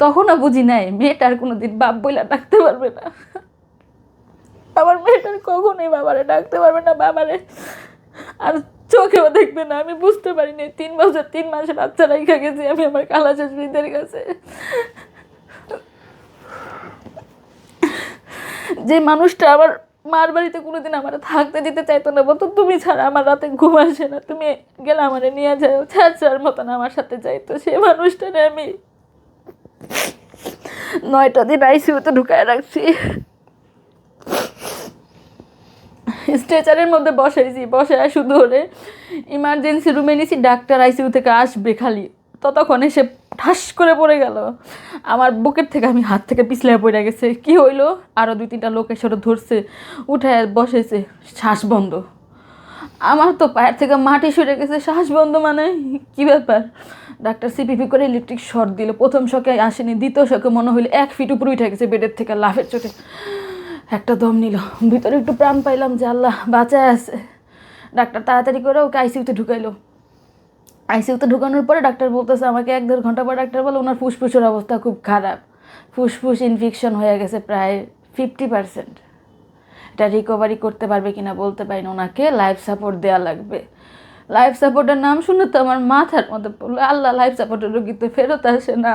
তখনও বুঝি নাই মেয়েটার কোনোদিন বাপ বইলা ডাকতে পারবে না, আমার মেয়েটার কখনোই বাবারে ডাকতে পারবে না, বাবারে আর চোখেও দেখবে না। আমি বুঝতে পারিনি 3 বছর 3 মাসে বাচ্চা রেখে গেছি আমি আমার খালা শাশুড়িদের কাছে। যে মানুষটা আমার মার বাড়িতে কোনোদিন আমার থাকতে দিতে চাইতো না, বলতো তুমি ছাড়া আমার রাতে ঘুম আসে না, তুমি গেলে আমারে নিয়ে যাও, ছাড় মতন আমার সাথে যাইতো, সে মানুষটারে আমি 9টা দিন আইসিইউতে ঢুকায় রাখছি, স্ট্রেচারের মধ্যে বসায় শুধু হলে ইমার্জেন্সি রুমে নিয়েছি, ডাক্তার আইসিইউ থেকে আসবে খালি ততক্ষণে সে ঠাস করে পড়ে গেল আমার বুকের থেকে, আমি হাত থেকে পিছলে পড়ে গেছে। কি হইলো, আরও 2-3টা লোক এসে ধরছে, উঠায় বসেছে, শ্বাস বন্ধ। আমার তো পায়ের থেকে মাটি সরে গেছে, শ্বাস বন্ধ মানে কি ব্যাপার। ডাক্তার সিপিপি করে ইলেকট্রিক শর্ট দিল, প্রথম শকে আসেনি, দ্বিতীয় শকে মনে হইলো 1 ফিট উপরে উঠে গেছে বেডের থেকে লাফের চোটে। একটা দম নিল, ভিতরে একটু প্রাণ পাইলাম যে আল্লাহ বাঁচায় আছে। ডাক্তার তাড়াতাড়ি করে ওকে আইসিইউতে ঢুকাইলো। আইসিইউতে ঢুকানোর পরে ডাক্তার বলতেছে আমাকে 1-1.5 ঘন্টা পর ডাক্তার বলে ওনার ফুসফুসের অবস্থা খুব খারাপ, ফুসফুস ইনফেকশন হয়ে গেছে প্রায় 50%। এটা রিকভারি করতে পারবে কিনা বলতে পারি না, ওনাকে লাইফ সাপোর্ট দেওয়া লাগবে। লাইফ সাপোর্টের নাম শুনে তো আমার মাথার মধ্যে পড়লো, আল্লাহ লাইফ সাপোর্টের রোগীতে ফেরত আসে না।